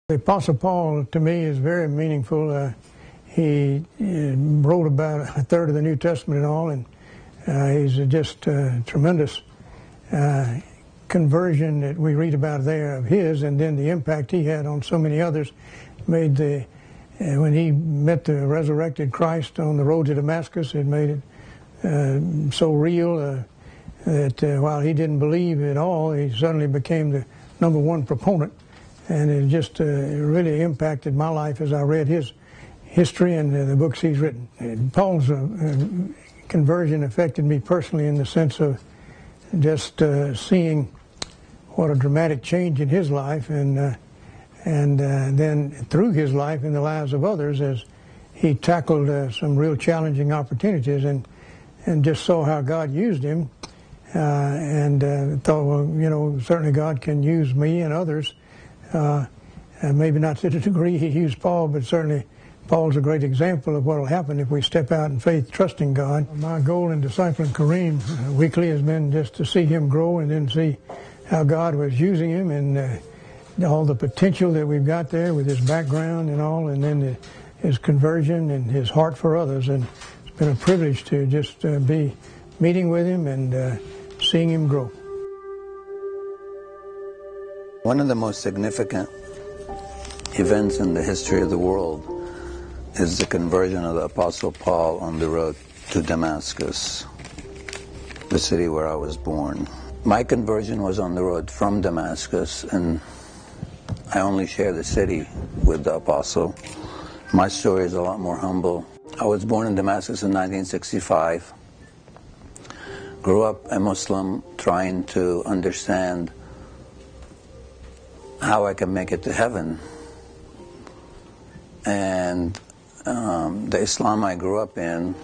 The Apostle Paul, to me, is very meaningful. He wrote about a third of the New Testament and all, and he's just a tremendous conversion that we read about there of his, and then the impact he had on so many others. Made when he met the resurrected Christ on the road to Damascus, it made it so real that while he didn't believe at all, he suddenly became the #1 proponent. And it just really impacted my life as I read his history and the books he's written. And Paul's conversion affected me personally in the sense of just seeing what a dramatic change in his life, and then through his life in the lives of others as he tackled some real challenging opportunities and just saw how God used him, and thought, well, you know, certainly God can use me and others. Maybe not to the degree he used Paul, but certainly Paul's a great example of what will happen if we step out in faith, trusting God. My goal in discipling Karim weekly has been just to see him grow and then see how God was using him and all the potential that we've got there with his background and all, and then his conversion and his heart for others. And it's been a privilege to just be meeting with him and seeing him grow. One of the most significant events in the history of the world is the conversion of the Apostle Paul on the road to Damascus, the city where I was born. My conversion was on the road from Damascus, and I only share the city with the Apostle. My story is a lot more humble. I was born in Damascus in 1965, grew up a Muslim, trying to understand how I can make it to heaven. And the Islam I grew up in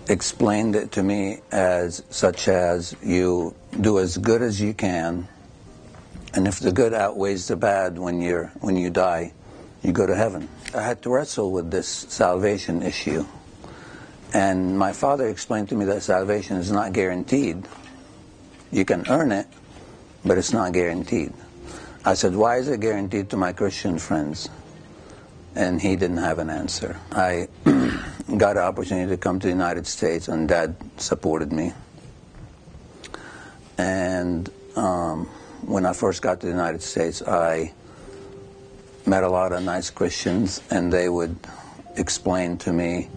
explained it to me as such as you do as good as you can, and if the good outweighs the bad when you die, you go to heaven. I had to wrestle with this salvation issue, and my father explained to me that salvation is not guaranteed. You can earn it, but it's not guaranteed. I said, why is it guaranteed to my Christian friends? And he didn't have an answer. I got an opportunity to come to the United States, and Dad supported me. And when I first got to the United States, I met a lot of nice Christians, and they would explain to me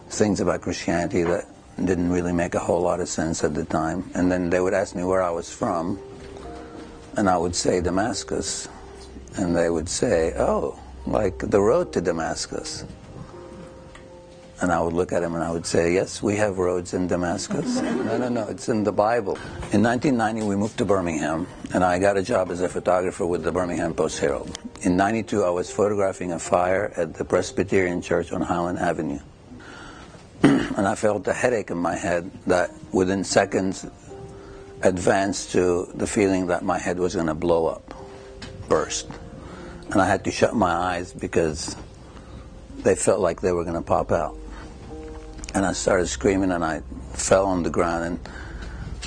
things about Christianity that didn't really make a whole lot of sense at the time. And then they would ask me where I was from, and I would say Damascus, and they would say, oh, like the road to Damascus. And I would look at him and I would say, yes, we have roads in Damascus. No, it's in the Bible. In 1990, we moved to Birmingham, and I got a job as a photographer with the Birmingham Post-Herald. In 92, I was photographing a fire at the Presbyterian Church on Highland Avenue. And I felt a headache in my head that within seconds advanced to the feeling that my head was going to blow up, burst. And I had to shut my eyes because they felt like they were going to pop out. And I started screaming, and I fell on the ground, and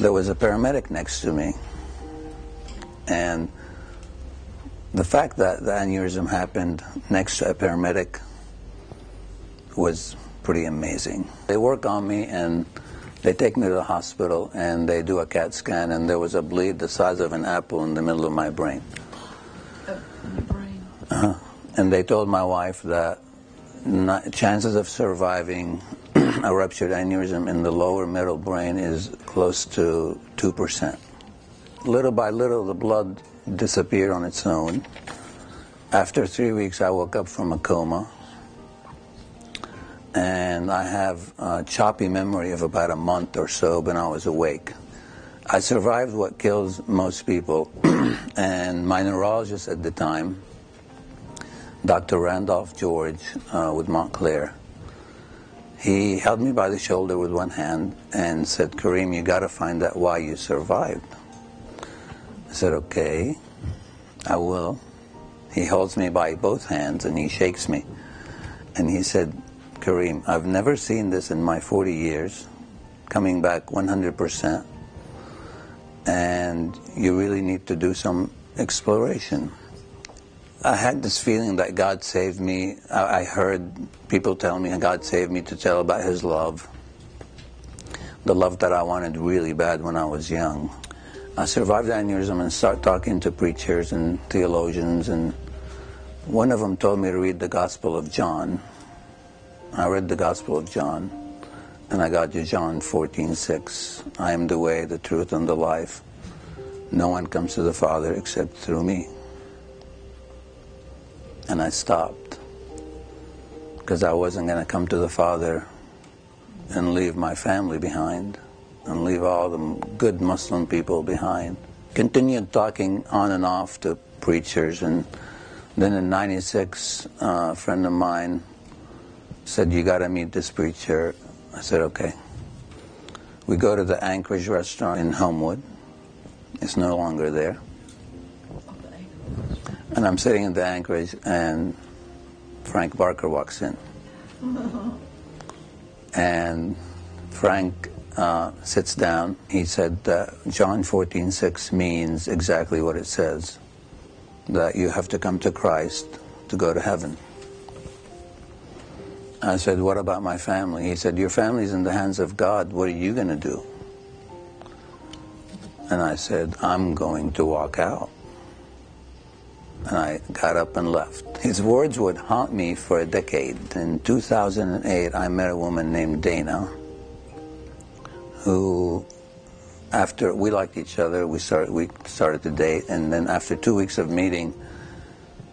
there was a paramedic next to me. And the fact that the aneurysm happened next to a paramedic was pretty amazing. They work on me, and they take me to the hospital, and they do a CAT scan, and there was a bleed the size of an apple in the middle of my brain. In the brain? And they told my wife that chances of surviving a ruptured aneurysm in the lower middle brain is close to 2%. Little by little, the blood disappeared on its own. After 3 weeks, I woke up from a coma. And I have a choppy memory of about a month or so when I was awake. I survived what kills most people, and my neurologist at the time, Dr. Randolph George with Montclair, he held me by the shoulder with one hand and said, Karim, you got to find out why you survived. I said, okay, I will. He holds me by both hands and he shakes me. And he said, Karim, I've never seen this in my 40 years, coming back 100%, and you really need to do some exploration. I had this feeling that God saved me. I heard people tell me God saved me to tell about His love. The love that I wanted really bad when I was young. I survived the aneurysm and started talking to preachers and theologians, and one of them told me to read the Gospel of John. I read the Gospel of John, and I got to John 14:6. I am the way, the truth, and the life. No one comes to the Father except through me. And I stopped, because I wasn't going to come to the Father and leave my family behind, and leave all the good Muslim people behind. Continued talking on and off to preachers, and then in '96, a friend of mine said, "You got to meet this preacher." I said, "Okay." We go to the Anchorage restaurant in Homewood. It's no longer there. And I'm sitting in the Anchorage, and Frank Barker walks in. And Frank sits down. He said, John 14:6 means exactly what it says, that you have to come to Christ to go to heaven. I said, "What about my family?" He said, "Your family's in the hands of God. What are you going to do?" And I said, "I'm going to walk out." And I got up and left. His words would haunt me for a decade. In 2008, I met a woman named Dana, who, after we liked each other, we started to date, and then after 2 weeks of meeting,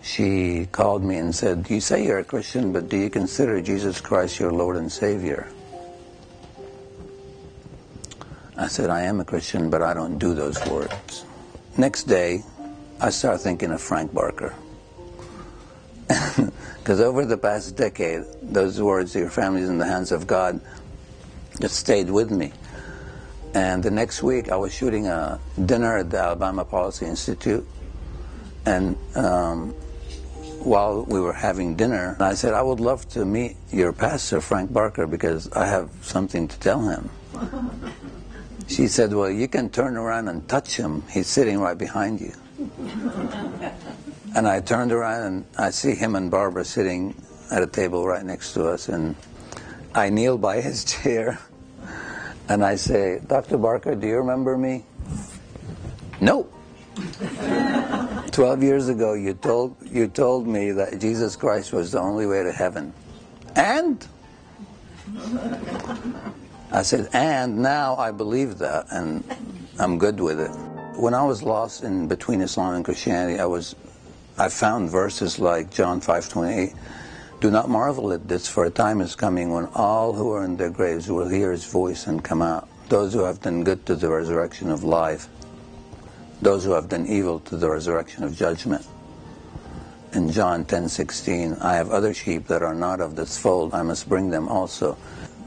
she called me and said, "You say you're a Christian, but do you consider Jesus Christ your Lord and Savior?" I said, "I am a Christian, but I don't do those words." Next day, I started thinking of Frank Barker. Because over the past decade, those words, "your family's in the hands of God," just stayed with me. And the next week, I was shooting a dinner at the Alabama Policy Institute. And while we were having dinner, I said, "I would love to meet your pastor, Frank Barker, because I have something to tell him." She said, "Well, you can turn around and touch him. He's sitting right behind you." And I turned around, and I see him and Barbara sitting at a table right next to us. And I kneel by his chair, and I say, "Dr. Barker, do you remember me?" "No." 12 years ago, you told me that Jesus Christ was the only way to heaven. And? I said, "And now I believe that, and I'm good with it." When I was lost in between Islam and Christianity, I found verses like John 5:28. "Do not marvel at this, for a time is coming when all who are in their graves will hear His voice and come out. Those who have done good to the resurrection of life. Those who have done evil to the resurrection of judgment." In John 10:16, "I have other sheep that are not of this fold. I must bring them also.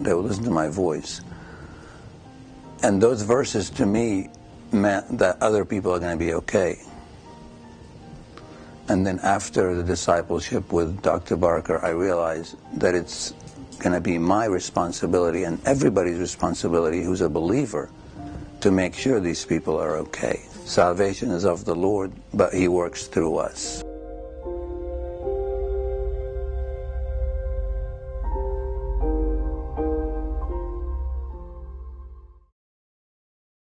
They will listen to my voice." And those verses to me meant that other people are going to be okay. And then after the discipleship with Dr. Barker, I realized that it's going to be my responsibility and everybody's responsibility who's a believer to make sure these people are okay. Salvation is of the Lord, but He works through us.